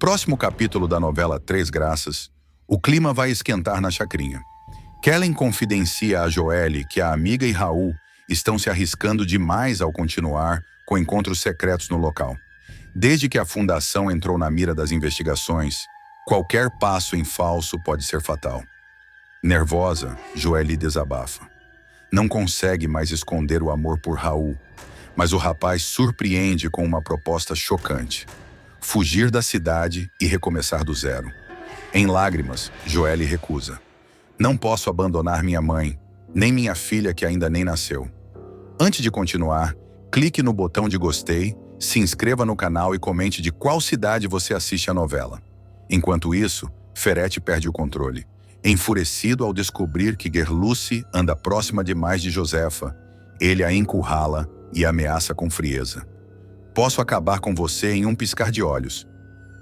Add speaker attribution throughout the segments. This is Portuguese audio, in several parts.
Speaker 1: próximo capítulo da novela Três Graças, o clima vai esquentar na chacrinha. Kellen confidencia a Joelle que a amiga e Raul estão se arriscando demais ao continuar com encontros secretos no local. Desde que a fundação entrou na mira das investigações, qualquer passo em falso pode ser fatal. Nervosa, Joelle desabafa. Não consegue mais esconder o amor por Raul, mas o rapaz surpreende com uma proposta chocante: fugir da cidade e recomeçar do zero. Em lágrimas, Joelle recusa. Não posso abandonar minha mãe, nem minha filha que ainda nem nasceu. Antes de continuar, clique no botão de gostei, se inscreva no canal e comente de qual cidade você assiste a novela. Enquanto isso, Ferete perde o controle, enfurecido ao descobrir que Gerluce anda próxima demais de Josefa. Ele a encurrala e ameaça com frieza. Posso acabar com você em um piscar de olhos.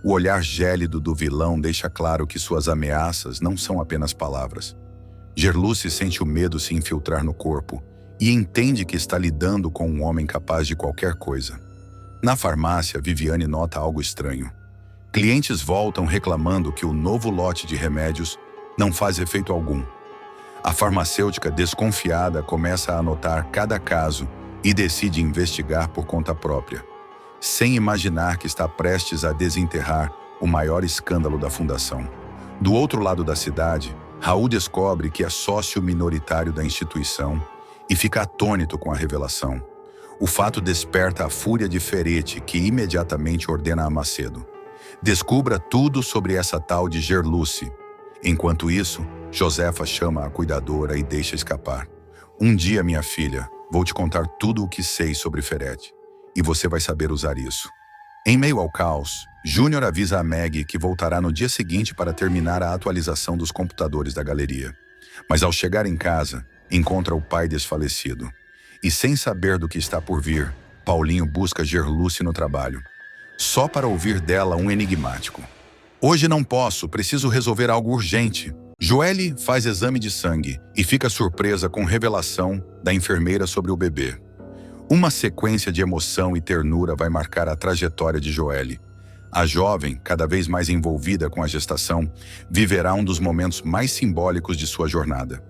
Speaker 1: O olhar gélido do vilão deixa claro que suas ameaças não são apenas palavras. Gerluce sente o medo se infiltrar no corpo e entende que está lidando com um homem capaz de qualquer coisa. Na farmácia, Viviane nota algo estranho. Clientes voltam reclamando que o novo lote de remédios não faz efeito algum. A farmacêutica, desconfiada, começa a anotar cada caso e decide investigar por conta própria, sem imaginar que está prestes a desenterrar o maior escândalo da fundação. Do outro lado da cidade, Raul descobre que é sócio minoritário da instituição e fica atônito com a revelação. O fato desperta a fúria de Ferete, que imediatamente ordena a Macedo: descubra tudo sobre essa tal de Gerluce. Enquanto isso, Josefa chama a cuidadora e deixa escapar. Um dia, minha filha, vou te contar tudo o que sei sobre Ferete, e você vai saber usar isso. Em meio ao caos, Júnior avisa a Meg que voltará no dia seguinte para terminar a atualização dos computadores da galeria. Mas ao chegar em casa, encontra o pai desfalecido. E sem saber do que está por vir, Paulinho busca Gerluce no trabalho, só para ouvir dela um enigmático: hoje não posso, preciso resolver algo urgente. Joelle faz exame de sangue e fica surpresa com revelação da enfermeira sobre o bebê. Uma sequência de emoção e ternura vai marcar a trajetória de Joelle. A jovem, cada vez mais envolvida com a gestação, viverá um dos momentos mais simbólicos de sua jornada: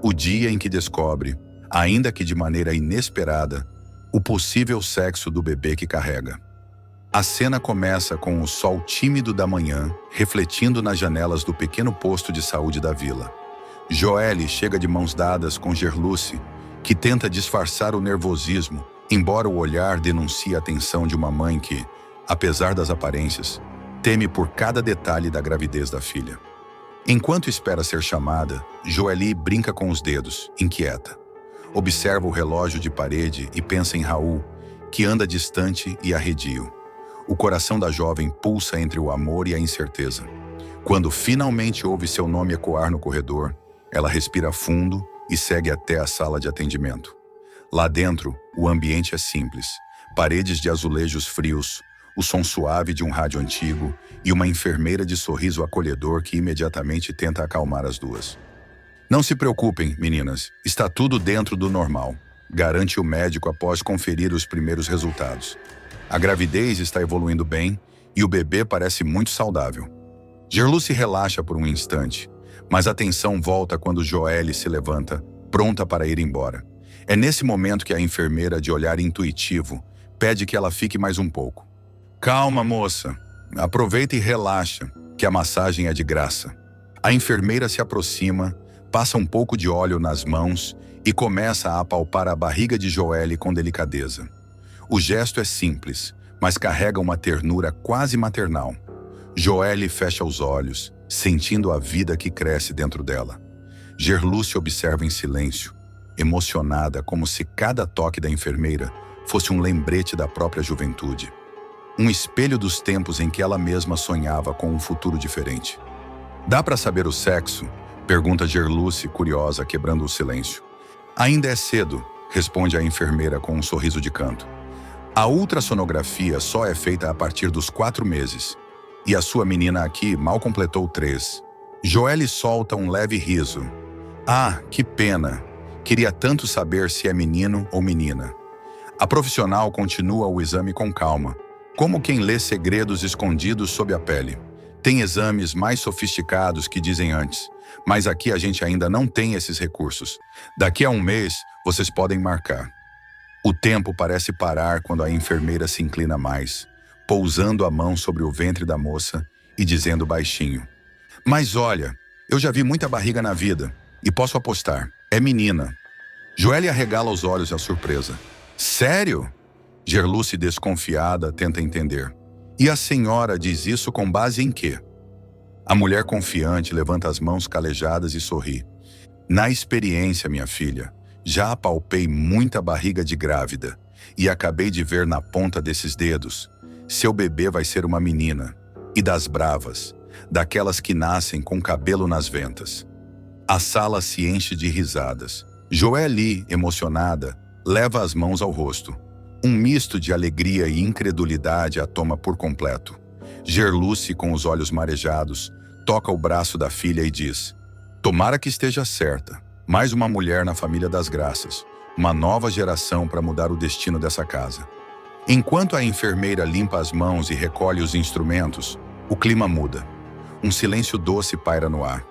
Speaker 1: o dia em que descobre, ainda que de maneira inesperada, o possível sexo do bebê que carrega. A cena começa com o sol tímido da manhã refletindo nas janelas do pequeno posto de saúde da vila. Joelle chega de mãos dadas com Gerluce, que tenta disfarçar o nervosismo, embora o olhar denuncie a tensão de uma mãe que, apesar das aparências, teme por cada detalhe da gravidez da filha. Enquanto espera ser chamada, Joelle brinca com os dedos, inquieta. Observa o relógio de parede e pensa em Raul, que anda distante e arredio. O coração da jovem pulsa entre o amor e a incerteza. Quando finalmente ouve seu nome ecoar no corredor, ela respira fundo e segue até a sala de atendimento. Lá dentro, o ambiente é simples: paredes de azulejos frios, o som suave de um rádio antigo e uma enfermeira de sorriso acolhedor que imediatamente tenta acalmar as duas. Não se preocupem, meninas, está tudo dentro do normal, garante o médico após conferir os primeiros resultados. A gravidez está evoluindo bem e o bebê parece muito saudável. Gerluce relaxa por um instante, mas a tensão volta quando Joelle se levanta, pronta para ir embora. É nesse momento que a enfermeira, de olhar intuitivo, pede que ela fique mais um pouco. Calma, moça. Aproveita e relaxa, que a massagem é de graça. A enfermeira se aproxima, passa um pouco de óleo nas mãos e começa a apalpar a barriga de Joelle com delicadeza. O gesto é simples, mas carrega uma ternura quase maternal. Joelle fecha os olhos, sentindo a vida que cresce dentro dela. Gerluce observa em silêncio, emocionada, como se cada toque da enfermeira fosse um lembrete da própria juventude. Um espelho dos tempos em que ela mesma sonhava com um futuro diferente. Dá para saber o sexo? Pergunta Gerluce, curiosa, quebrando o silêncio. Ainda é cedo, responde a enfermeira com um sorriso de canto. A ultrassonografia só é feita a partir dos 4 meses. E a sua menina aqui mal completou 3. Joelle solta um leve riso. Ah, que pena. Queria tanto saber se é menino ou menina. A profissional continua o exame com calma, Como quem lê segredos escondidos sob a pele. Tem exames mais sofisticados que dizem antes, mas aqui a gente ainda não tem esses recursos. Daqui a um mês, vocês podem marcar. O tempo parece parar quando a enfermeira se inclina mais, pousando a mão sobre o ventre da moça e dizendo baixinho: Mas olha, eu já vi muita barriga na vida, e posso apostar, é menina. Joelle arregala os olhos à surpresa. Sério? Gerluce, desconfiada, tenta entender. E a senhora diz isso com base em quê? A mulher confiante levanta as mãos calejadas e sorri. Na experiência, minha filha, já apalpei muita barriga de grávida e acabei de ver na ponta desses dedos. Seu bebê vai ser uma menina, e das bravas, daquelas que nascem com cabelo nas ventas. A sala se enche de risadas. Joelle, emocionada, leva as mãos ao rosto. Um misto de alegria e incredulidade a toma por completo. Gerluce, com os olhos marejados, toca o braço da filha e diz: Tomara que esteja certa. Mais uma mulher na família das graças. Uma nova geração para mudar o destino dessa casa. Enquanto a enfermeira limpa as mãos e recolhe os instrumentos, o clima muda. Um silêncio doce paira no ar.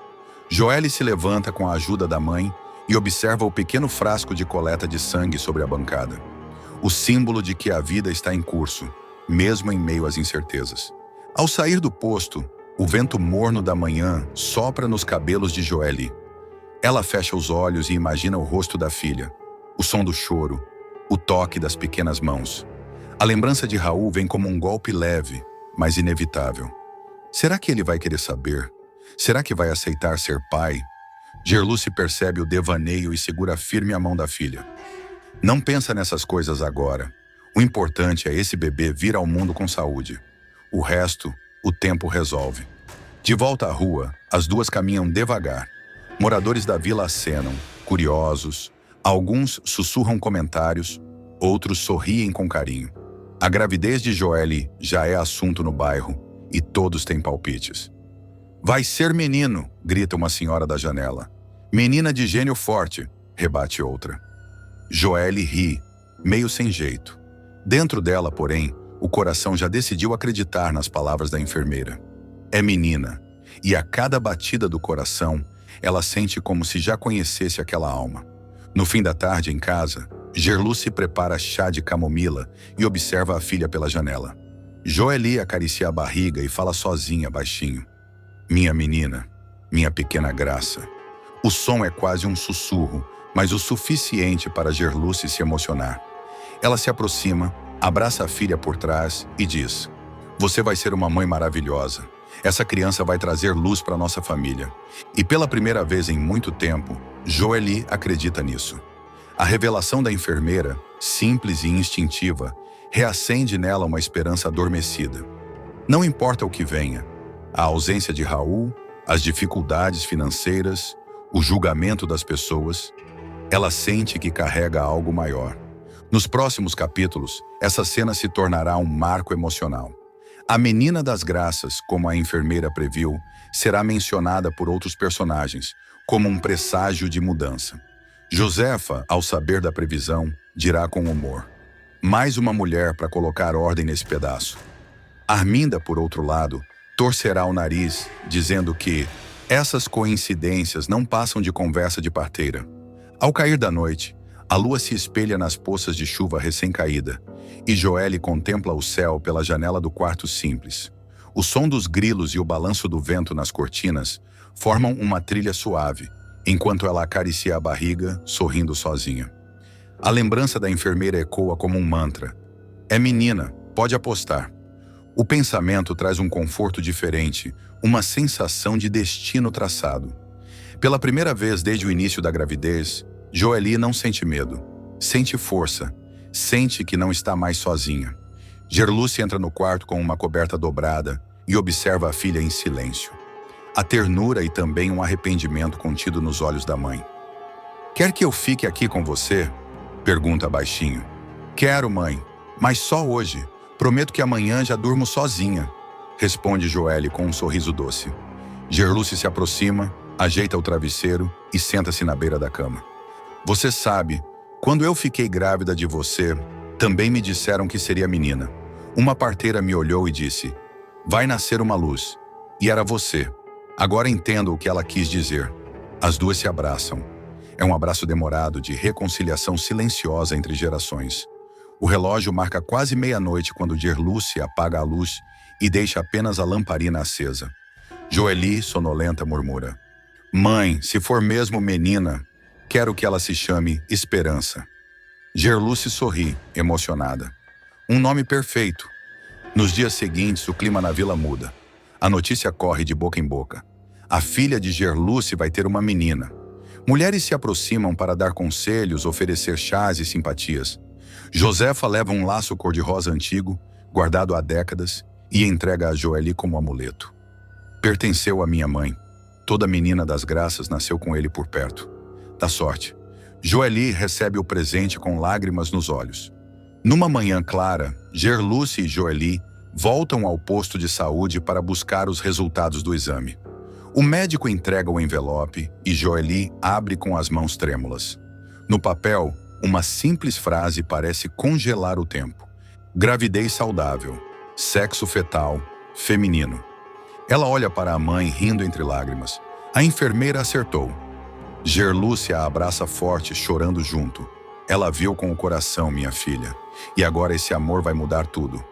Speaker 1: Joelle se levanta com a ajuda da mãe e observa o pequeno frasco de coleta de sangue sobre a bancada. O símbolo de que a vida está em curso, mesmo em meio às incertezas. Ao sair do posto, o vento morno da manhã sopra nos cabelos de Joelle. Ela fecha os olhos e imagina o rosto da filha, o som do choro, o toque das pequenas mãos. A lembrança de Raul vem como um golpe leve, mas inevitável. Será que ele vai querer saber? Será que vai aceitar ser pai? Gerluce percebe o devaneio e segura firme a mão da filha. Não pensa nessas coisas agora. O importante é esse bebê vir ao mundo com saúde. O resto, o tempo resolve. De volta à rua, as duas caminham devagar. Moradores da vila acenam, curiosos. Alguns sussurram comentários, outros sorriem com carinho. A gravidez de Joelle já é assunto no bairro e todos têm palpites. Vai ser menino, grita uma senhora da janela. Menina de gênio forte, rebate outra. Joelle ri, meio sem jeito. Dentro dela, porém, o coração já decidiu acreditar nas palavras da enfermeira. É menina, e a cada batida do coração, ela sente como se já conhecesse aquela alma. No fim da tarde, em casa, Gerluce prepara chá de camomila e observa a filha pela janela. Joelle acaricia a barriga e fala sozinha, baixinho. Minha menina, minha pequena graça. O som é quase um sussurro, mas o suficiente para Gerluce se emocionar. Ela se aproxima, abraça a filha por trás e diz: Você vai ser uma mãe maravilhosa. Essa criança vai trazer luz para nossa família. E pela primeira vez em muito tempo, Joelle acredita nisso. A revelação da enfermeira, simples e instintiva, reacende nela uma esperança adormecida. Não importa o que venha, a ausência de Raul, as dificuldades financeiras, o julgamento das pessoas, ela sente que carrega algo maior. Nos próximos capítulos, essa cena se tornará um marco emocional. A menina das graças, como a enfermeira previu, será mencionada por outros personagens, como um presságio de mudança. Josefa, ao saber da previsão, dirá com humor: mais uma mulher para colocar ordem nesse pedaço. Arminda, por outro lado, torcerá o nariz, dizendo que essas coincidências não passam de conversa de parteira. Ao cair da noite, a lua se espelha nas poças de chuva recém-caída, e Joelle contempla o céu pela janela do quarto simples. O som dos grilos e o balanço do vento nas cortinas formam uma trilha suave, enquanto ela acaricia a barriga, sorrindo sozinha. A lembrança da enfermeira ecoa como um mantra. É menina, pode apostar. O pensamento traz um conforto diferente, uma sensação de destino traçado. Pela primeira vez desde o início da gravidez, Joelle não sente medo, sente força, sente que não está mais sozinha. Gerluce entra no quarto com uma coberta dobrada e observa a filha em silêncio. A ternura e também um arrependimento contido nos olhos da mãe. Quer que eu fique aqui com você? Pergunta baixinho. Quero, mãe, mas só hoje. Prometo que amanhã já durmo sozinha, responde Joelle com um sorriso doce. Gerluce se aproxima, ajeita o travesseiro e senta-se na beira da cama. Você sabe, quando eu fiquei grávida de você, também me disseram que seria menina. Uma parteira me olhou e disse: vai nascer uma luz. E era você. Agora entendo o que ela quis dizer. As duas se abraçam. É um abraço demorado de reconciliação silenciosa entre gerações. O relógio marca quase meia-noite quando Gerluce apaga a luz e deixa apenas a lamparina acesa. Joeli, sonolenta, murmura: mãe, se for mesmo menina, quero que ela se chame Esperança. Gerluce sorri, emocionada. Um nome perfeito. Nos dias seguintes, o clima na vila muda. A notícia corre de boca em boca. A filha de Gerluce vai ter uma menina. Mulheres se aproximam para dar conselhos, oferecer chás e simpatias. Josefa leva um laço cor-de-rosa antigo, guardado há décadas, e entrega a Joeli como amuleto. Pertenceu à minha mãe. Toda menina das graças nasceu com ele por perto. Da sorte. Joeli recebe o presente com lágrimas nos olhos. Numa manhã clara, Gerluce e Joeli voltam ao posto de saúde para buscar os resultados do exame. O médico entrega o envelope e Joeli abre com as mãos trêmulas. No papel, uma simples frase parece congelar o tempo. Gravidez saudável, sexo fetal, feminino. Ela olha para a mãe rindo entre lágrimas. A enfermeira acertou. Gerluce a abraça forte, chorando junto. Ela viu com o coração, minha filha. E agora esse amor vai mudar tudo.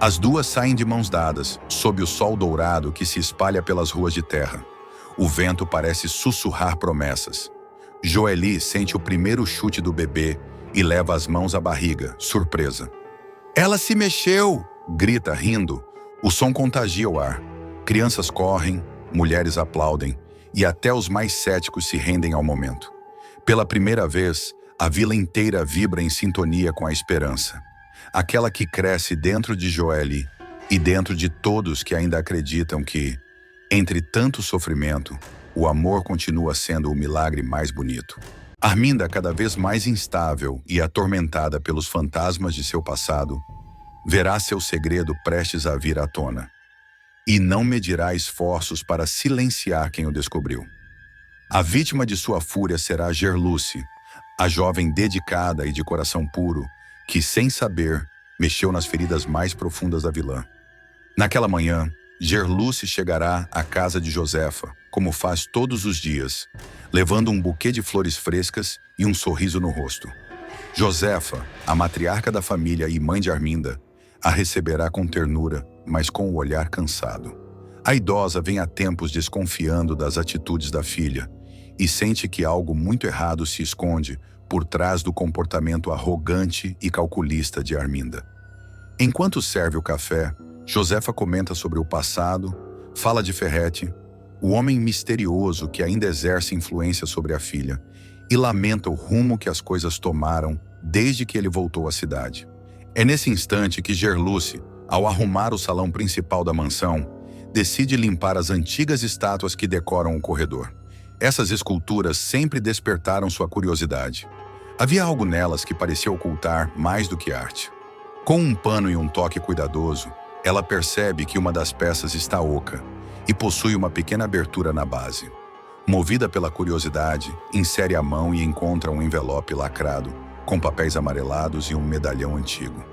Speaker 1: As duas saem de mãos dadas, sob o sol dourado que se espalha pelas ruas de terra. O vento parece sussurrar promessas. Joeli sente o primeiro chute do bebê e leva as mãos à barriga, surpresa. Ela se mexeu! Grita, rindo. O som contagia o ar. Crianças correm, mulheres aplaudem, e até os mais céticos se rendem ao momento. Pela primeira vez, a vila inteira vibra em sintonia com a esperança. Aquela que cresce dentro de Joeli e dentro de todos que ainda acreditam que, entre tanto sofrimento, o amor continua sendo o milagre mais bonito. Arminda, cada vez mais instável e atormentada pelos fantasmas de seu passado, verá seu segredo prestes a vir à tona. E não medirá esforços para silenciar quem o descobriu. A vítima de sua fúria será Gerluce, a jovem dedicada e de coração puro, que, sem saber, mexeu nas feridas mais profundas da vilã. Naquela manhã, Gerluce chegará à casa de Josefa, como faz todos os dias, levando um buquê de flores frescas e um sorriso no rosto. Josefa, a matriarca da família e mãe de Arminda, a receberá com ternura, mas com o olhar cansado. A idosa vem há tempos desconfiando das atitudes da filha e sente que algo muito errado se esconde por trás do comportamento arrogante e calculista de Arminda. Enquanto serve o café, Josefa comenta sobre o passado, fala de Ferrete, o homem misterioso que ainda exerce influência sobre a filha, e lamenta o rumo que as coisas tomaram desde que ele voltou à cidade. É nesse instante que Gerluce, ao arrumar o salão principal da mansão, decide limpar as antigas estátuas que decoram o corredor. Essas esculturas sempre despertaram sua curiosidade. Havia algo nelas que parecia ocultar mais do que arte. Com um pano e um toque cuidadoso, ela percebe que uma das peças está oca e possui uma pequena abertura na base. Movida pela curiosidade, insere a mão e encontra um envelope lacrado, com papéis amarelados e um medalhão antigo.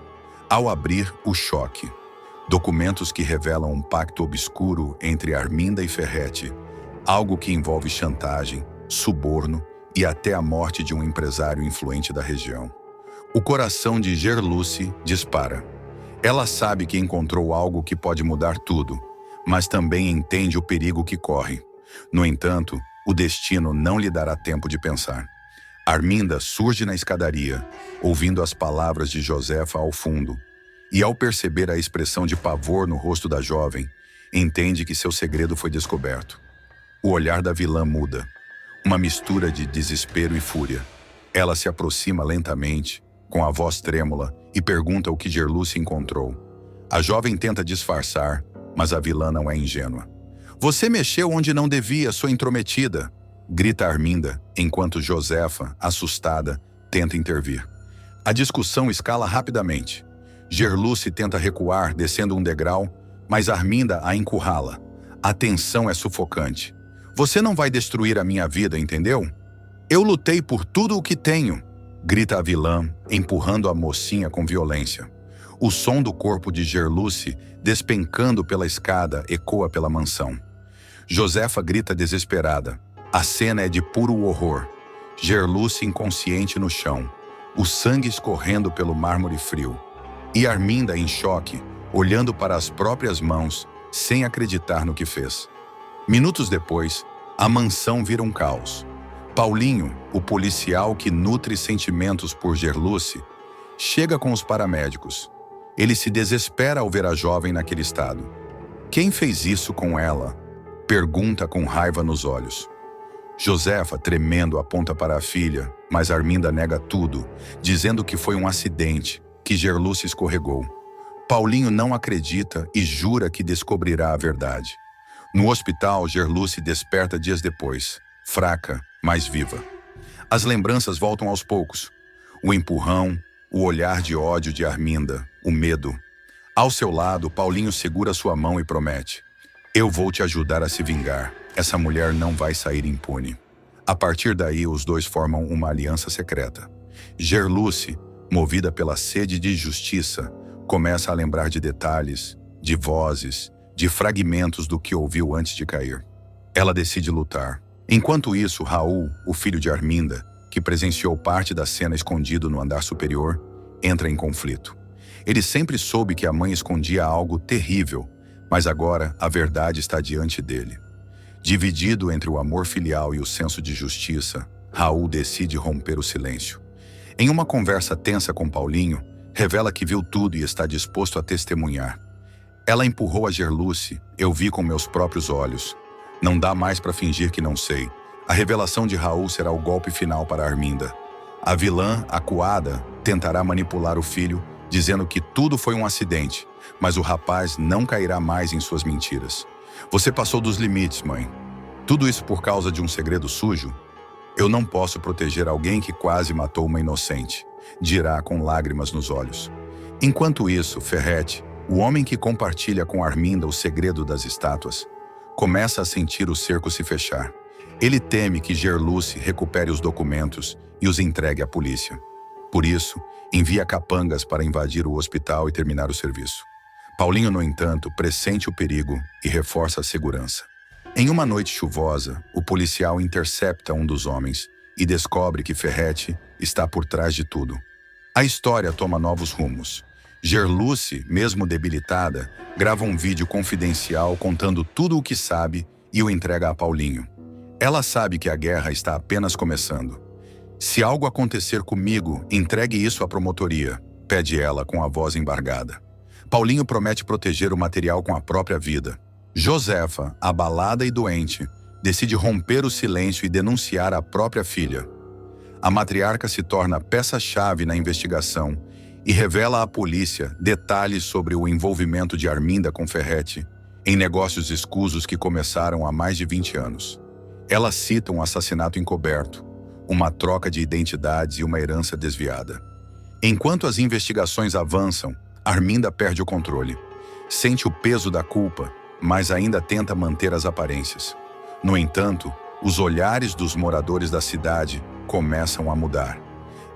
Speaker 1: Ao abrir, o choque. Documentos que revelam um pacto obscuro entre Arminda e Ferrete, algo que envolve chantagem, suborno e até a morte de um empresário influente da região. O coração de Gerluce dispara. Ela sabe que encontrou algo que pode mudar tudo, mas também entende o perigo que corre. No entanto, o destino não lhe dará tempo de pensar. Arminda surge na escadaria, ouvindo as palavras de Josefa ao fundo, e ao perceber a expressão de pavor no rosto da jovem, entende que seu segredo foi descoberto. O olhar da vilã muda, uma mistura de desespero e fúria. Ela se aproxima lentamente, com a voz trêmula, e pergunta o que Gerluce encontrou. A jovem tenta disfarçar, mas a vilã não é ingênua. Você mexeu onde não devia, sua intrometida, grita Arminda, enquanto Josefa, assustada, tenta intervir. A discussão escala rapidamente. Gerluce tenta recuar, descendo um degrau, mas Arminda a encurrala. A tensão é sufocante. Você não vai destruir a minha vida, entendeu? Eu lutei por tudo o que tenho, grita a vilã, empurrando a mocinha com violência. O som do corpo de Gerluce despencando pela escada ecoa pela mansão. Josefa grita desesperada. A cena é de puro horror. Gerluce inconsciente no chão, o sangue escorrendo pelo mármore frio. E Arminda em choque, olhando para as próprias mãos, sem acreditar no que fez. Minutos depois, a mansão vira um caos. Paulinho, o policial que nutre sentimentos por Gerluce, chega com os paramédicos. Ele se desespera ao ver a jovem naquele estado. Quem fez isso com ela? Pergunta com raiva nos olhos. Josefa, tremendo, aponta para a filha, mas Arminda nega tudo, dizendo que foi um acidente, que Gerluce escorregou. Paulinho não acredita e jura que descobrirá a verdade. No hospital, Gerluce desperta dias depois, fraca, mas viva. As lembranças voltam aos poucos. O empurrão, o olhar de ódio de Arminda, o medo. Ao seu lado, Paulinho segura sua mão e promete: eu vou te ajudar a se vingar. Essa mulher não vai sair impune. A partir daí, os dois formam uma aliança secreta. Gerluce, movida pela sede de justiça, começa a lembrar de detalhes, de vozes, de fragmentos do que ouviu antes de cair. Ela decide lutar. Enquanto isso, Raul, o filho de Arminda, que presenciou parte da cena escondido no andar superior, entra em conflito. Ele sempre soube que a mãe escondia algo terrível, mas agora a verdade está diante dele. Dividido entre o amor filial e o senso de justiça, Raul decide romper o silêncio. Em uma conversa tensa com Paulinho, revela que viu tudo e está disposto a testemunhar. Ela empurrou a Gerluce, eu vi com meus próprios olhos. Não dá mais para fingir que não sei. A revelação de Raul será o golpe final para Arminda. A vilã, acuada, tentará manipular o filho, dizendo que tudo foi um acidente, mas o rapaz não cairá mais em suas mentiras. Você passou dos limites, mãe. Tudo isso por causa de um segredo sujo? Eu não posso proteger alguém que quase matou uma inocente, dirá com lágrimas nos olhos. Enquanto isso, Ferrete, o homem que compartilha com Arminda o segredo das estátuas, começa a sentir o cerco se fechar. Ele teme que Gerluce recupere os documentos e os entregue à polícia. Por isso, envia capangas para invadir o hospital e terminar o serviço. Paulinho, no entanto, pressente o perigo e reforça a segurança. Em uma noite chuvosa, o policial intercepta um dos homens e descobre que Ferrete está por trás de tudo. A história toma novos rumos. Gerluce, mesmo debilitada, grava um vídeo confidencial contando tudo o que sabe e o entrega a Paulinho. Ela sabe que a guerra está apenas começando. Se algo acontecer comigo, entregue isso à promotoria, pede ela com a voz embargada. Paulinho promete proteger o material com a própria vida. Josefa, abalada e doente, decide romper o silêncio e denunciar a própria filha. A matriarca se torna peça-chave na investigação e revela à polícia detalhes sobre o envolvimento de Arminda com Ferrete em negócios escusos que começaram há mais de 20 anos. Ela cita um assassinato encoberto, uma troca de identidades e uma herança desviada. Enquanto as investigações avançam, Arminda perde o controle. Sente o peso da culpa, mas ainda tenta manter as aparências. No entanto, os olhares dos moradores da cidade começam a mudar.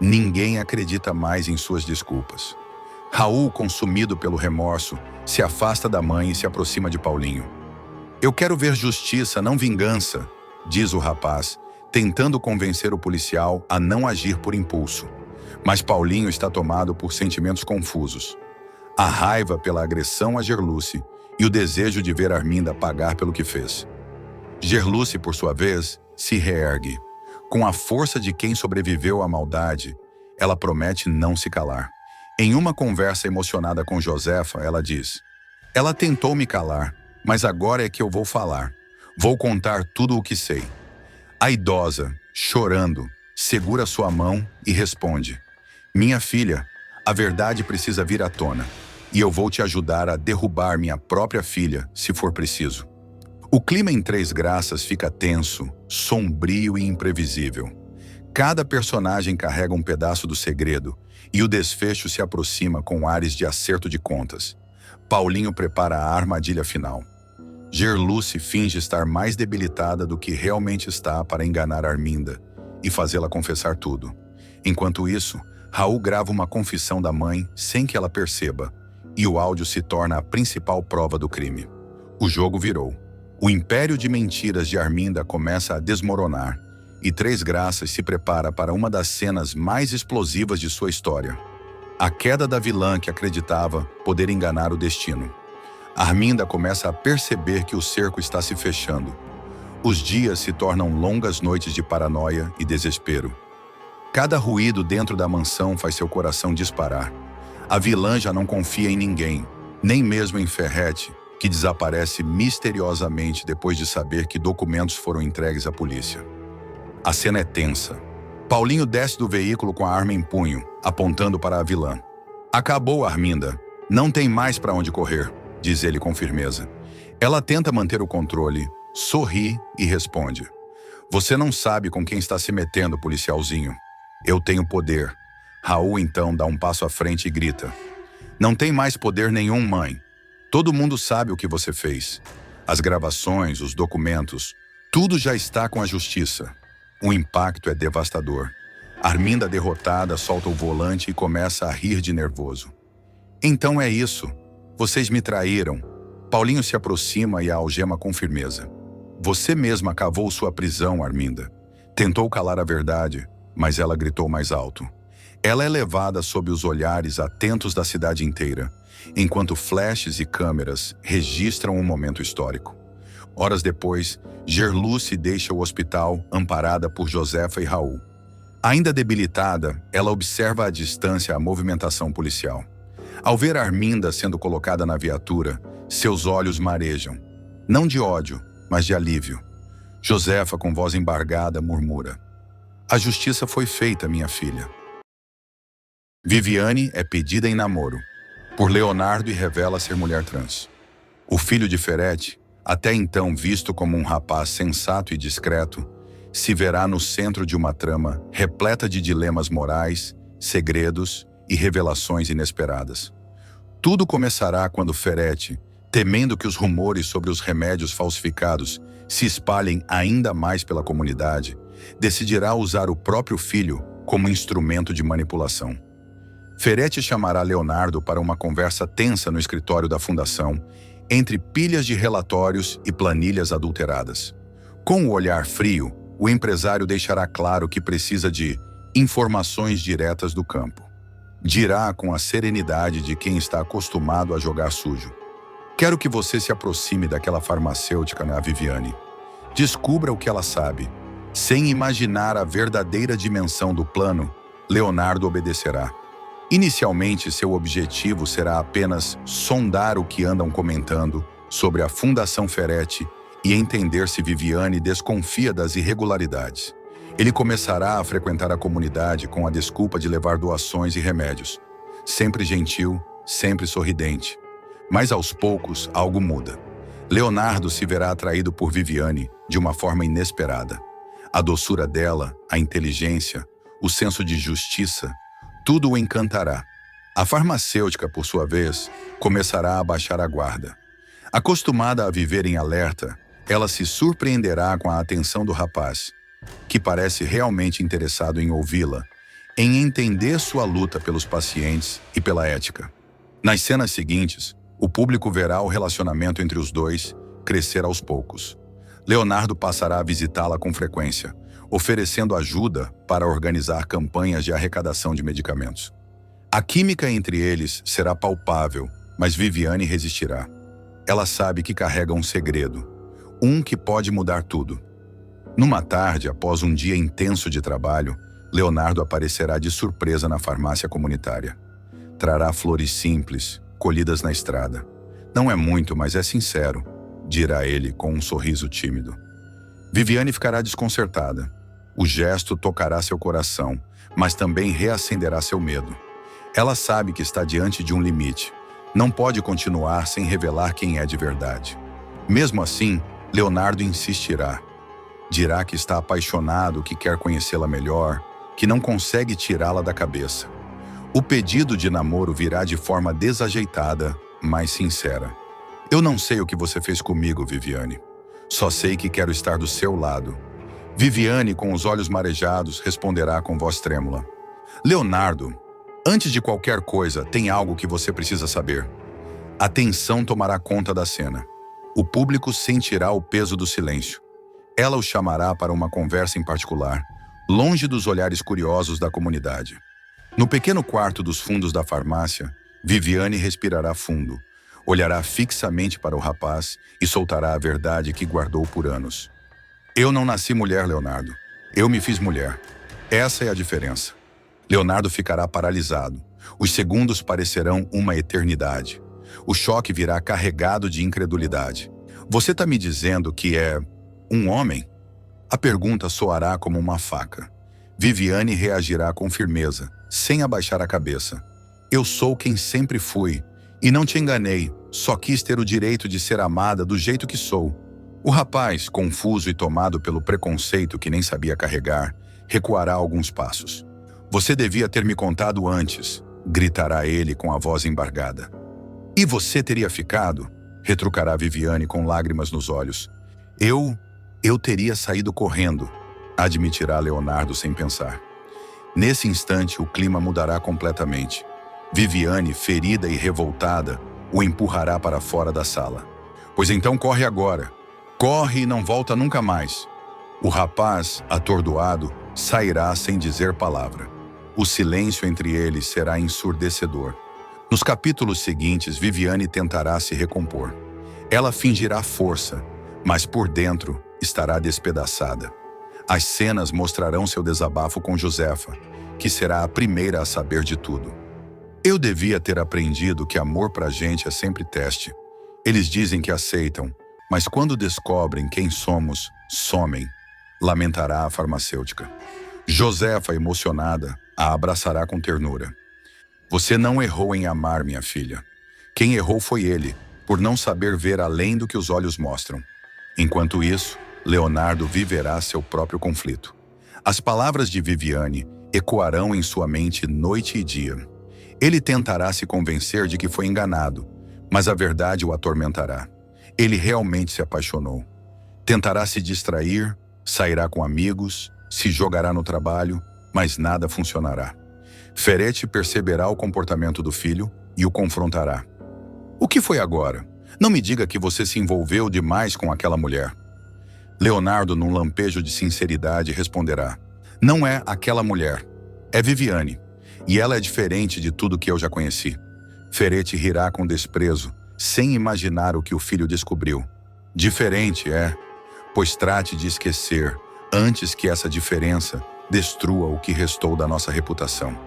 Speaker 1: Ninguém acredita mais em suas desculpas. Raul, consumido pelo remorso, se afasta da mãe e se aproxima de Paulinho. Eu quero ver justiça, não vingança, diz o rapaz, tentando convencer o policial a não agir por impulso. Mas Paulinho está tomado por sentimentos confusos. A raiva pela agressão a Gerluce e o desejo de ver Arminda pagar pelo que fez. Gerluce, por sua vez, se reergue. Com a força de quem sobreviveu à maldade, ela promete não se calar. Em uma conversa emocionada com Josefa, ela diz: ela tentou me calar, mas agora é que eu vou falar. Vou contar tudo o que sei. A idosa, chorando, segura sua mão e responde: minha filha, a verdade precisa vir à tona, e eu vou te ajudar a derrubar minha própria filha, se for preciso. O clima em Três Graças fica tenso, sombrio e imprevisível. Cada personagem carrega um pedaço do segredo, e o desfecho se aproxima com ares de acerto de contas. Paulinho prepara a armadilha final. Gerluce finge estar mais debilitada do que realmente está para enganar Arminda e fazê-la confessar tudo. Enquanto isso, Raul grava uma confissão da mãe sem que ela perceba, e o áudio se torna a principal prova do crime. O jogo virou. O império de mentiras de Arminda começa a desmoronar e Três Graças se prepara para uma das cenas mais explosivas de sua história. A queda da vilã que acreditava poder enganar o destino. Arminda começa a perceber que o cerco está se fechando. Os dias se tornam longas noites de paranoia e desespero. Cada ruído dentro da mansão faz seu coração disparar. A vilã já não confia em ninguém, nem mesmo em Ferretti, que desaparece misteriosamente depois de saber que documentos foram entregues à polícia. A cena é tensa. Paulinho desce do veículo com a arma em punho, apontando para a vilã. "Acabou, Arminda. Não tem mais para onde correr", diz ele com firmeza. Ela tenta manter o controle, sorri e responde: "Você não sabe com quem está se metendo, policialzinho. Eu tenho poder." Raul então dá um passo à frente e grita: "Não tem mais poder nenhum, mãe. Todo mundo sabe o que você fez. As gravações, os documentos, tudo já está com a justiça." O impacto é devastador. Arminda, derrotada, solta o volante e começa a rir de nervoso. "Então é isso. Vocês me traíram." Paulinho se aproxima e a algema com firmeza. "Você mesma cavou sua prisão, Arminda." Tentou calar a verdade, mas ela gritou mais alto. Ela é levada sob os olhares atentos da cidade inteira, enquanto flashes e câmeras registram um momento histórico. Horas depois, Gerluce deixa o hospital amparada por Josefa e Raul. Ainda debilitada, ela observa à distância a movimentação policial. Ao ver Arminda sendo colocada na viatura, seus olhos marejam. Não de ódio, mas de alívio. Josefa, com voz embargada, murmura: "A justiça foi feita, minha filha." Viviane é pedida em namoro por Leonardo e revela ser mulher trans. O filho de Ferretti, até então visto como um rapaz sensato e discreto, se verá no centro de uma trama repleta de dilemas morais, segredos e revelações inesperadas. Tudo começará quando Ferretti, temendo que os rumores sobre os remédios falsificados se espalhem ainda mais pela comunidade, decidirá usar o próprio filho como instrumento de manipulação. Ferretti chamará Leonardo para uma conversa tensa no escritório da fundação, entre pilhas de relatórios e planilhas adulteradas. Com o olhar frio, o empresário deixará claro que precisa de informações diretas do campo. Dirá com a serenidade de quem está acostumado a jogar sujo: "Quero que você se aproxime daquela farmacêutica na Viviane. Descubra o que ela sabe." Sem imaginar a verdadeira dimensão do plano, Leonardo obedecerá. Inicialmente, seu objetivo será apenas sondar o que andam comentando sobre a Fundação Ferretti e entender se Viviane desconfia das irregularidades. Ele começará a frequentar a comunidade com a desculpa de levar doações e remédios. Sempre gentil, sempre sorridente. Mas aos poucos, algo muda. Leonardo se verá atraído por Viviane de uma forma inesperada. A doçura dela, a inteligência, o senso de justiça, tudo o encantará. A farmacêutica, por sua vez, começará a baixar a guarda. Acostumada a viver em alerta, ela se surpreenderá com a atenção do rapaz, que parece realmente interessado em ouvi-la, em entender sua luta pelos pacientes e pela ética. Nas cenas seguintes, o público verá o relacionamento entre os dois crescer aos poucos. Leonardo passará a visitá-la com frequência, oferecendo ajuda para organizar campanhas de arrecadação de medicamentos. A química entre eles será palpável, mas Viviane resistirá. Ela sabe que carrega um segredo, um que pode mudar tudo. Numa tarde, após um dia intenso de trabalho, Leonardo aparecerá de surpresa na farmácia comunitária. Trará flores simples, colhidas na estrada. "Não é muito, mas é sincero", dirá ele com um sorriso tímido. Viviane ficará desconcertada. O gesto tocará seu coração, mas também reacenderá seu medo. Ela sabe que está diante de um limite. Não pode continuar sem revelar quem é de verdade. Mesmo assim, Leonardo insistirá. Dirá que está apaixonado, que quer conhecê-la melhor, que não consegue tirá-la da cabeça. O pedido de namoro virá de forma desajeitada, mas sincera. "Eu não sei o que você fez comigo, Viviane. Só sei que quero estar do seu lado." Viviane, com os olhos marejados, responderá com voz trêmula: "Leonardo, antes de qualquer coisa, tem algo que você precisa saber." A tensão tomará conta da cena. O público sentirá o peso do silêncio. Ela o chamará para uma conversa em particular, longe dos olhares curiosos da comunidade. No pequeno quarto dos fundos da farmácia, Viviane respirará fundo, olhará fixamente para o rapaz e soltará a verdade que guardou por anos. Eu não nasci mulher, Leonardo. Eu me fiz mulher. Essa é a diferença. Leonardo ficará paralisado. Os segundos parecerão uma eternidade. O choque virá carregado de incredulidade. Você está me dizendo que é um homem? A pergunta soará como uma faca. Viviane reagirá com firmeza, sem abaixar a cabeça. Eu sou quem sempre fui, e não te enganei, só quis ter o direito de ser amada do jeito que sou. O rapaz, confuso e tomado pelo preconceito que nem sabia carregar, recuará alguns passos. Você devia ter me contado antes, gritará ele com a voz embargada. E você teria ficado? Retrucará Viviane com lágrimas nos olhos. Eu teria saído correndo, admitirá Leonardo sem pensar. Nesse instante, o clima mudará completamente. Viviane, ferida e revoltada, o empurrará para fora da sala. Pois então corre agora. Corre e não volta nunca mais. O rapaz, atordoado, sairá sem dizer palavra. O silêncio entre eles será ensurdecedor. Nos capítulos seguintes, Viviane tentará se recompor. Ela fingirá força, mas por dentro estará despedaçada. As cenas mostrarão seu desabafo com Josefa, que será a primeira a saber de tudo. Eu devia ter aprendido que amor pra gente é sempre teste. Eles dizem que aceitam, mas quando descobrem quem somos, somem, lamentará a farmacêutica. Josefa, emocionada, a abraçará com ternura. Você não errou em amar, minha filha. Quem errou foi ele, por não saber ver além do que os olhos mostram. Enquanto isso, Leonardo viverá seu próprio conflito. As palavras de Viviane ecoarão em sua mente noite e dia. Ele tentará se convencer de que foi enganado, mas a verdade o atormentará. Ele realmente se apaixonou. Tentará se distrair, sairá com amigos, se jogará no trabalho, mas nada funcionará. Ferete perceberá o comportamento do filho e o confrontará. O que foi agora? Não me diga que você se envolveu demais com aquela mulher. Leonardo, num lampejo de sinceridade, responderá. Não é aquela mulher. É Viviane. E ela é diferente de tudo que eu já conheci. Ferete rirá com desprezo, sem imaginar o que o filho descobriu. Diferente, é. Pois trate de esquecer, antes que essa diferença destrua o que restou da nossa reputação.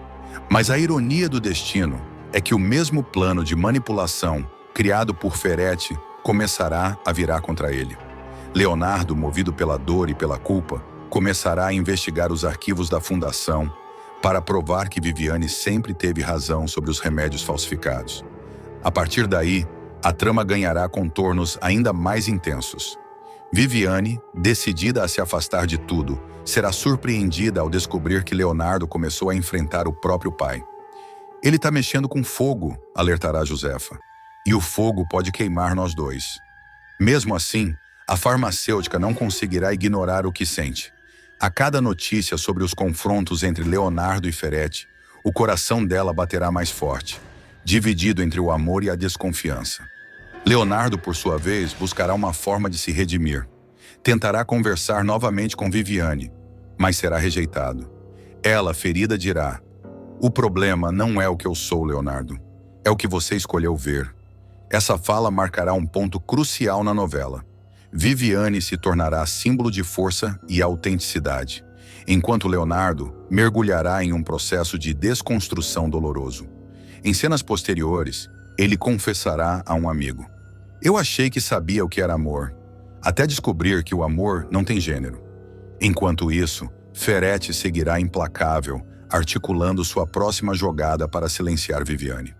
Speaker 1: Mas a ironia do destino é que o mesmo plano de manipulação criado por Ferete começará a virar contra ele. Leonardo, movido pela dor e pela culpa, começará a investigar os arquivos da fundação para provar que Viviane sempre teve razão sobre os remédios falsificados. A partir daí, a trama ganhará contornos ainda mais intensos. Viviane, decidida a se afastar de tudo, será surpreendida ao descobrir que Leonardo começou a enfrentar o próprio pai. Ele está mexendo com fogo, alertará Josefa. E o fogo pode queimar nós dois. Mesmo assim, a farmacêutica não conseguirá ignorar o que sente. A cada notícia sobre os confrontos entre Leonardo e Ferete, o coração dela baterá mais forte, dividido entre o amor e a desconfiança. Leonardo, por sua vez, buscará uma forma de se redimir. Tentará conversar novamente com Viviane, mas será rejeitado. Ela, ferida, dirá: o problema não é o que eu sou, Leonardo. É o que você escolheu ver. Essa fala marcará um ponto crucial na novela. Viviane se tornará símbolo de força e autenticidade, enquanto Leonardo mergulhará em um processo de desconstrução doloroso. Em cenas posteriores, ele confessará a um amigo: eu achei que sabia o que era amor, até descobrir que o amor não tem gênero. Enquanto isso, Ferete seguirá implacável, articulando sua próxima jogada para silenciar Viviane.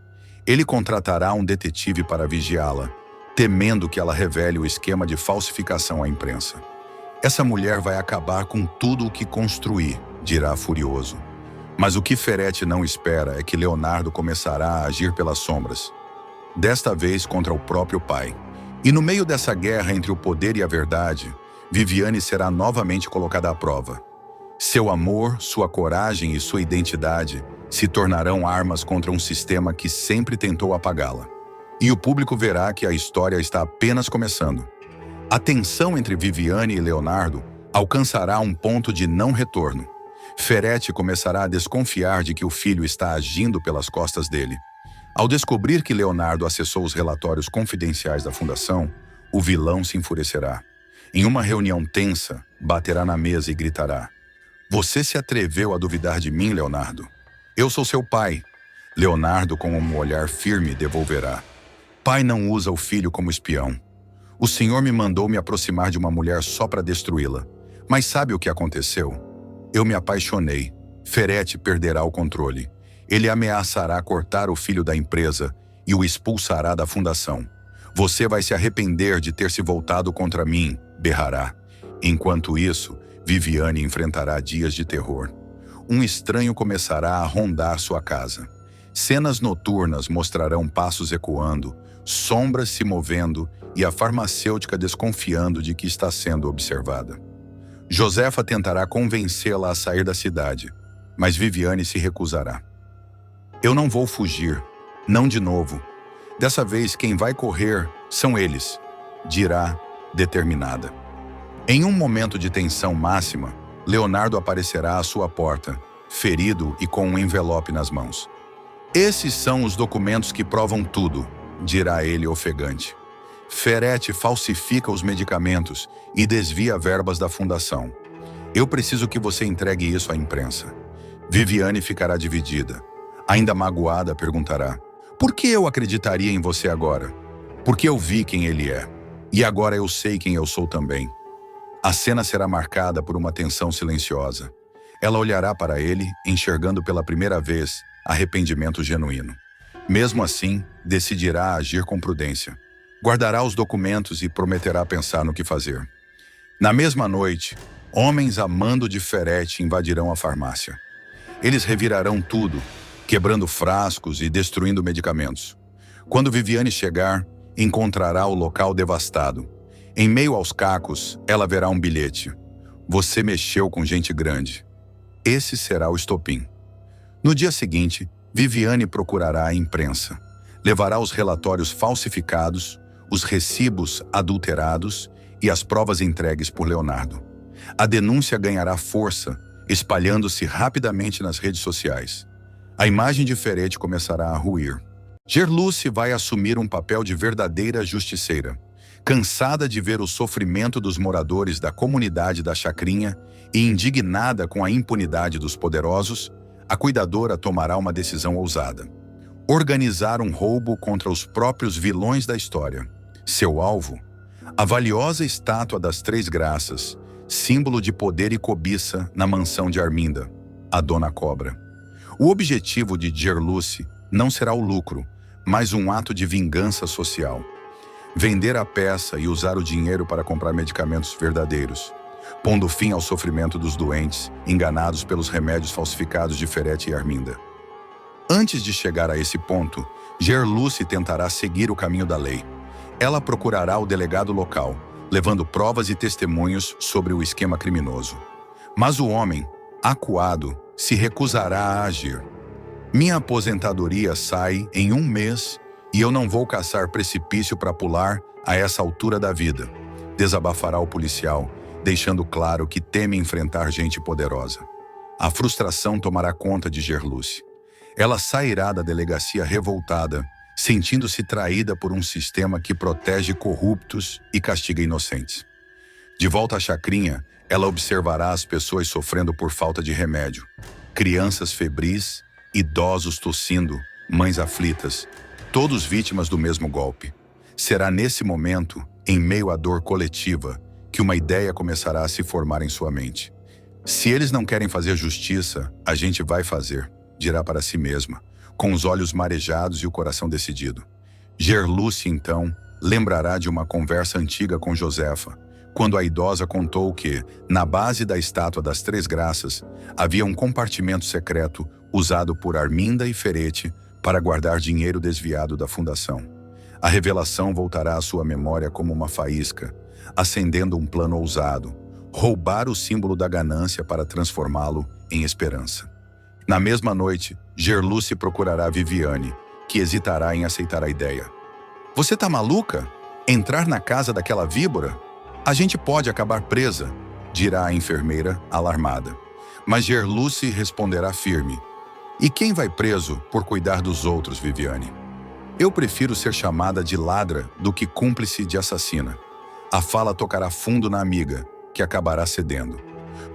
Speaker 1: Ele contratará um detetive para vigiá-la, temendo que ela revele o esquema de falsificação à imprensa. Essa mulher vai acabar com tudo o que construí, dirá furioso. Mas o que Ferete não espera é que Leonardo começará a agir pelas sombras, desta vez contra o próprio pai. E no meio dessa guerra entre o poder e a verdade, Viviane será novamente colocada à prova. Seu amor, sua coragem e sua identidade se tornarão armas contra um sistema que sempre tentou apagá-la. E o público verá que a história está apenas começando. A tensão entre Viviane e Leonardo alcançará um ponto de não retorno. Ferretti começará a desconfiar de que o filho está agindo pelas costas dele. Ao descobrir que Leonardo acessou os relatórios confidenciais da fundação, o vilão se enfurecerá. Em uma reunião tensa, baterá na mesa e gritará: "Você se atreveu a duvidar de mim, Leonardo? Eu sou seu pai." Leonardo, com um olhar firme, devolverá: "Pai não usa o filho como espião. O senhor me mandou me aproximar de uma mulher só para destruí-la. Mas sabe o que aconteceu? Eu me apaixonei. Ferretti perderá o controle. Ele ameaçará cortar o filho da empresa e o expulsará da fundação. Você vai se arrepender de ter se voltado contra mim", berrará. Enquanto isso, Viviane enfrentará dias de terror. Um estranho começará a rondar sua casa. Cenas noturnas mostrarão passos ecoando, sombras se movendo e a farmacêutica desconfiando de que está sendo observada. Josefa tentará convencê-la a sair da cidade, mas Viviane se recusará. "Eu não vou fugir, não de novo. Dessa vez quem vai correr são eles", dirá, determinada. Em um momento de tensão máxima, Leonardo aparecerá à sua porta, ferido e com um envelope nas mãos. "Esses são os documentos que provam tudo", dirá ele ofegante. "Ferretti falsifica os medicamentos e desvia verbas da fundação. Eu preciso que você entregue isso à imprensa." Viviane ficará dividida. Ainda magoada, perguntará: "Por que eu acreditaria em você agora?" "Porque eu vi quem ele é. E agora eu sei quem eu sou também." A cena será marcada por uma tensão silenciosa. Ela olhará para ele, enxergando pela primeira vez arrependimento genuíno. Mesmo assim, decidirá agir com prudência. Guardará os documentos e prometerá pensar no que fazer. Na mesma noite, homens a mando de Ferretti invadirão a farmácia. Eles revirarão tudo, quebrando frascos e destruindo medicamentos. Quando Viviane chegar, encontrará o local devastado. Em meio aos cacos, ela verá um bilhete: "Você mexeu com gente grande." Esse será o estopim. No dia seguinte, Viviane procurará a imprensa. Levará os relatórios falsificados, os recibos adulterados e as provas entregues por Leonardo. A denúncia ganhará força, espalhando-se rapidamente nas redes sociais. A imagem de Ferretti começará a ruir. Gerluce vai assumir um papel de verdadeira justiceira. Cansada de ver o sofrimento dos moradores da comunidade da Chacrinha e indignada com a impunidade dos poderosos, a cuidadora tomará uma decisão ousada: organizar um roubo contra os próprios vilões da história. Seu alvo? A valiosa estátua das Três Graças, símbolo de poder e cobiça na mansão de Arminda, a Dona Cobra. O objetivo de Gerluce não será o lucro, mas um ato de vingança social. Vender a peça e usar o dinheiro para comprar medicamentos verdadeiros, pondo fim ao sofrimento dos doentes, enganados pelos remédios falsificados de Ferretti e Arminda. Antes de chegar a esse ponto, Gerluce tentará seguir o caminho da lei. Ela procurará o delegado local, levando provas e testemunhos sobre o esquema criminoso. Mas o homem, acuado, se recusará a agir. "Minha aposentadoria sai em 1 mês e eu não vou caçar precipício para pular a essa altura da vida", desabafará o policial, deixando claro que teme enfrentar gente poderosa. A frustração tomará conta de Gerluce. Ela sairá da delegacia revoltada, sentindo-se traída por um sistema que protege corruptos e castiga inocentes. De volta à chacrinha, ela observará as pessoas sofrendo por falta de remédio. Crianças febris, idosos tossindo, mães aflitas, todos vítimas do mesmo golpe. Será nesse momento, em meio à dor coletiva, que uma ideia começará a se formar em sua mente. "Se eles não querem fazer justiça, a gente vai fazer", dirá para si mesma, com os olhos marejados e o coração decidido. Gerluce, então, lembrará de uma conversa antiga com Josefa, quando a idosa contou que, na base da estátua das Três Graças, havia um compartimento secreto usado por Arminda e Ferretti para guardar dinheiro desviado da fundação. A revelação voltará à sua memória como uma faísca, acendendo um plano ousado: roubar o símbolo da ganância para transformá-lo em esperança. Na mesma noite, Gerluce procurará Viviane, que hesitará em aceitar a ideia. Você tá maluca? Entrar na casa daquela víbora? A gente pode acabar presa, dirá a enfermeira, alarmada. Mas Gerluce responderá firme. E quem vai preso por cuidar dos outros, Viviane? Eu prefiro ser chamada de ladra do que cúmplice de assassina. A fala tocará fundo na amiga, que acabará cedendo.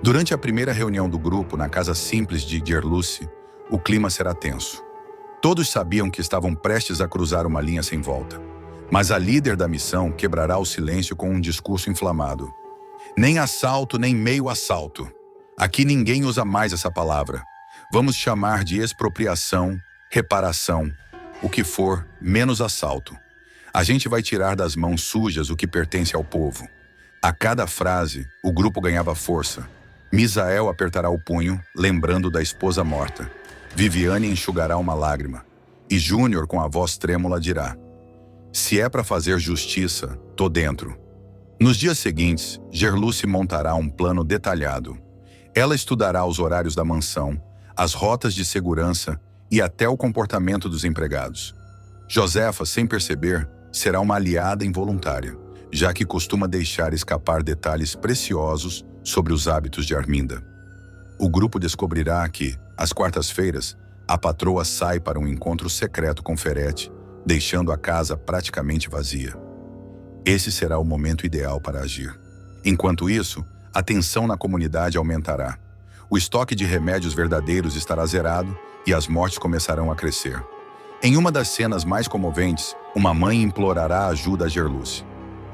Speaker 1: Durante a primeira reunião do grupo na casa simples de Gerluce, o clima será tenso. Todos sabiam que estavam prestes a cruzar uma linha sem volta. Mas a líder da missão quebrará o silêncio com um discurso inflamado. Nem assalto, nem meio assalto. Aqui ninguém usa mais essa palavra. Vamos chamar de expropriação, reparação, o que for, menos assalto. A gente vai tirar das mãos sujas o que pertence ao povo. A cada frase, o grupo ganhava força. Misael apertará o punho, lembrando da esposa morta. Viviane enxugará uma lágrima. E Júnior, com a voz trêmula, dirá: se é para fazer justiça, tô dentro. Nos dias seguintes, Gerluce montará um plano detalhado. Ela estudará os horários da mansão, as rotas de segurança e até o comportamento dos empregados. Josefa, sem perceber, será uma aliada involuntária, já que costuma deixar escapar detalhes preciosos sobre os hábitos de Arminda. O grupo descobrirá que, às quartas-feiras, a patroa sai para um encontro secreto com Ferete, deixando a casa praticamente vazia. Esse será o momento ideal para agir. Enquanto isso, a tensão na comunidade aumentará. O estoque de remédios verdadeiros estará zerado e as mortes começarão a crescer. Em uma das cenas mais comoventes, uma mãe implorará ajuda a Gerluce.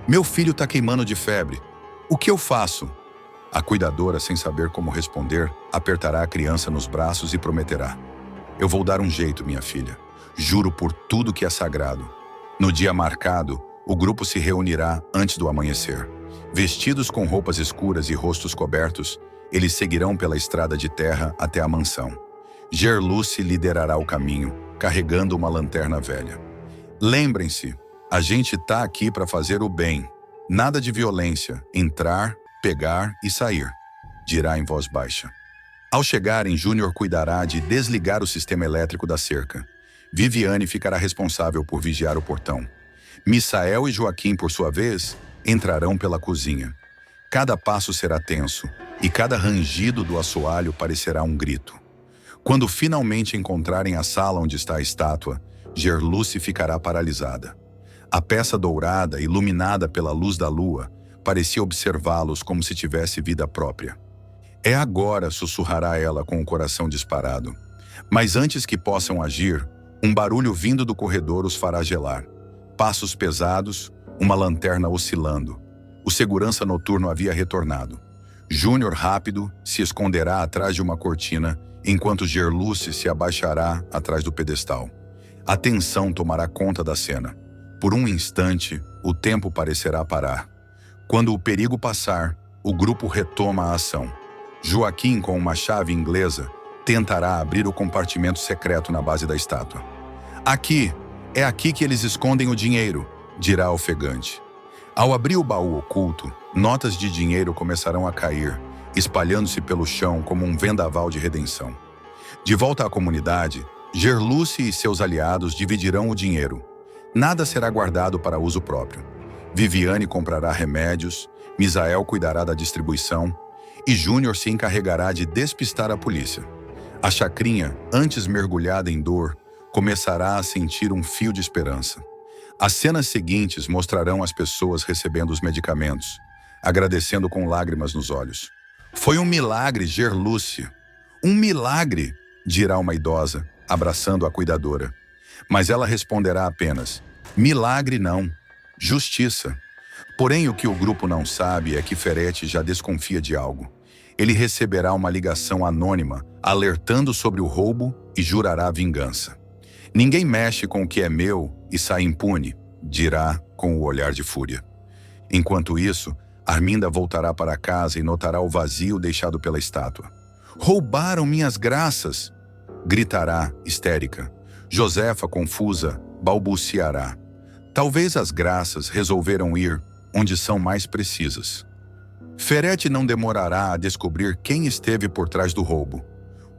Speaker 1: Meu filho está queimando de febre. O que eu faço? A cuidadora, sem saber como responder, apertará a criança nos braços e prometerá: eu vou dar um jeito, minha filha. Juro por tudo que é sagrado. No dia marcado, o grupo se reunirá antes do amanhecer. Vestidos com roupas escuras e rostos cobertos, eles seguirão pela estrada de terra até a mansão. Gerluce liderará o caminho, carregando uma lanterna velha. Lembrem-se, a gente tá aqui para fazer o bem. Nada de violência, entrar, pegar e sair, dirá em voz baixa. Ao chegarem, Júnior cuidará de desligar o sistema elétrico da cerca. Viviane ficará responsável por vigiar o portão. Misael e Joaquim, por sua vez, entrarão pela cozinha. Cada passo será tenso, e cada rangido do assoalho parecerá um grito. Quando finalmente encontrarem a sala onde está a estátua, Gerluce ficará paralisada. A peça dourada, iluminada pela luz da lua, parecia observá-los como se tivesse vida própria. É agora, sussurrará ela com o coração disparado. Mas antes que possam agir, um barulho vindo do corredor os fará gelar. Passos pesados, uma lanterna oscilando. O segurança noturno havia retornado. Júnior, rápido, se esconderá atrás de uma cortina, enquanto Gerluce se abaixará atrás do pedestal. A tensão tomará conta da cena. Por um instante, o tempo parecerá parar. Quando o perigo passar, o grupo retoma a ação. Joaquim, com uma chave inglesa, tentará abrir o compartimento secreto na base da estátua. Aqui, é aqui que eles escondem o dinheiro, dirá ofegante. Ao abrir o baú oculto, notas de dinheiro começarão a cair, espalhando-se pelo chão como um vendaval de redenção. De volta à comunidade, Gerluce e seus aliados dividirão o dinheiro. Nada será guardado para uso próprio. Viviane comprará remédios, Misael cuidará da distribuição e Júnior se encarregará de despistar a polícia. A chacrinha, antes mergulhada em dor, começará a sentir um fio de esperança. As cenas seguintes mostrarão as pessoas recebendo os medicamentos, agradecendo com lágrimas nos olhos. Foi um milagre, Gerluce. Um milagre, dirá uma idosa, abraçando a cuidadora. Mas ela responderá apenas: milagre não, justiça. Porém, o que o grupo não sabe é que Ferete já desconfia de algo. Ele receberá uma ligação anônima, alertando sobre o roubo e jurará vingança. Ninguém mexe com o que é meu e sai impune, dirá com o olhar de fúria. Enquanto isso, Arminda voltará para casa e notará o vazio deixado pela estátua. Roubaram minhas graças! Gritará, histérica. Josefa, confusa, balbuciará. Talvez as graças resolveram ir onde são mais precisas. Ferete não demorará a descobrir quem esteve por trás do roubo.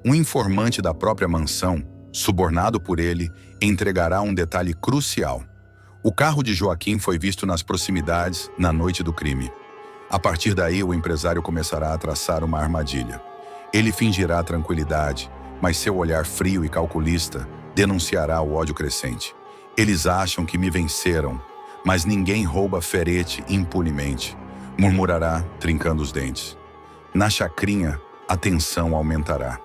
Speaker 1: Um informante da própria mansão, subornado por ele, entregará um detalhe crucial. O carro de Joaquim foi visto nas proximidades na noite do crime. A partir daí, o empresário começará a traçar uma armadilha. Ele fingirá tranquilidade, mas seu olhar frio e calculista denunciará o ódio crescente. Eles acham que me venceram, mas ninguém rouba Ferete impunemente, murmurará, trincando os dentes. Na chacrinha, a tensão aumentará.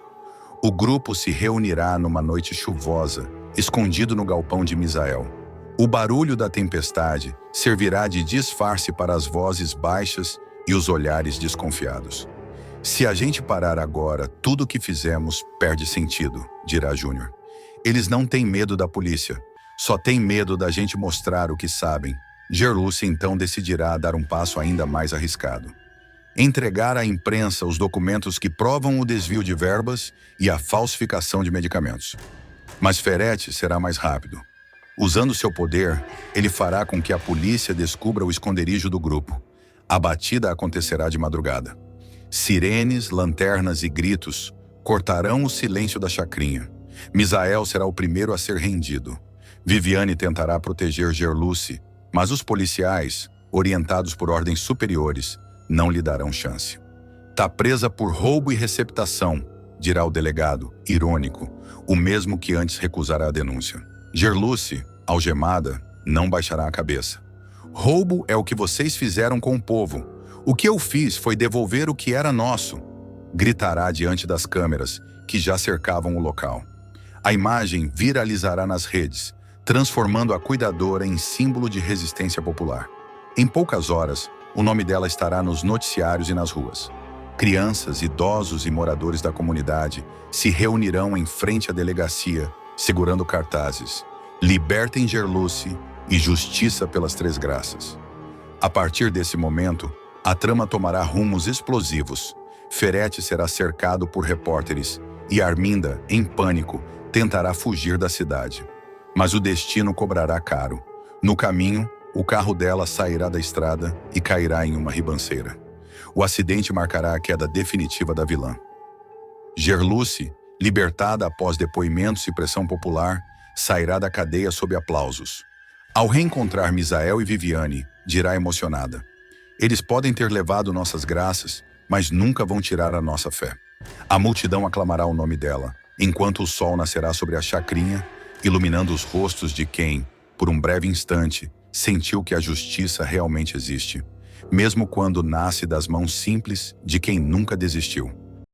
Speaker 1: O grupo se reunirá numa noite chuvosa, escondido no galpão de Misael. O barulho da tempestade servirá de disfarce para as vozes baixas e os olhares desconfiados. Se a gente parar agora, tudo o que fizemos perde sentido, dirá Júnior. Eles não têm medo da polícia, só têm medo da gente mostrar o que sabem. Gerluce então decidirá dar um passo ainda mais arriscado. Entregar à imprensa os documentos que provam o desvio de verbas e a falsificação de medicamentos. Mas Ferete será mais rápido. Usando seu poder, ele fará com que a polícia descubra o esconderijo do grupo. A batida acontecerá de madrugada. Sirenes, lanternas e gritos cortarão o silêncio da chacrinha. Misael será o primeiro a ser rendido. Viviane tentará proteger Gerluce, mas os policiais, orientados por ordens superiores, não lhe darão chance. Tá presa por roubo e receptação, dirá o delegado, irônico, o mesmo que antes recusara a denúncia. Gerluce, algemada, não baixará a cabeça. Roubo é o que vocês fizeram com o povo. O que eu fiz foi devolver o que era nosso, gritará diante das câmeras que já cercavam o local. A imagem viralizará nas redes, transformando a cuidadora em símbolo de resistência popular. Em poucas horas, o nome dela estará nos noticiários e nas ruas. Crianças, idosos e moradores da comunidade se reunirão em frente à delegacia, segurando cartazes: Libertem Gerluce e Justiça pelas Três Graças. A partir desse momento, a trama tomará rumos explosivos. Ferete será cercado por repórteres e Arminda, em pânico, tentará fugir da cidade. Mas o destino cobrará caro. No caminho, o carro dela sairá da estrada e cairá em uma ribanceira. O acidente marcará a queda definitiva da vilã. Gerluce, libertada após depoimentos e pressão popular, sairá da cadeia sob aplausos. Ao reencontrar Misael e Viviane, dirá emocionada: Eles podem ter levado nossas graças, mas nunca vão tirar a nossa fé. A multidão aclamará o nome dela, enquanto o sol nascerá sobre a chacrinha, iluminando os rostos de quem, por um breve instante, sentiu que a justiça realmente existe, mesmo quando nasce das mãos simples de quem nunca desistiu.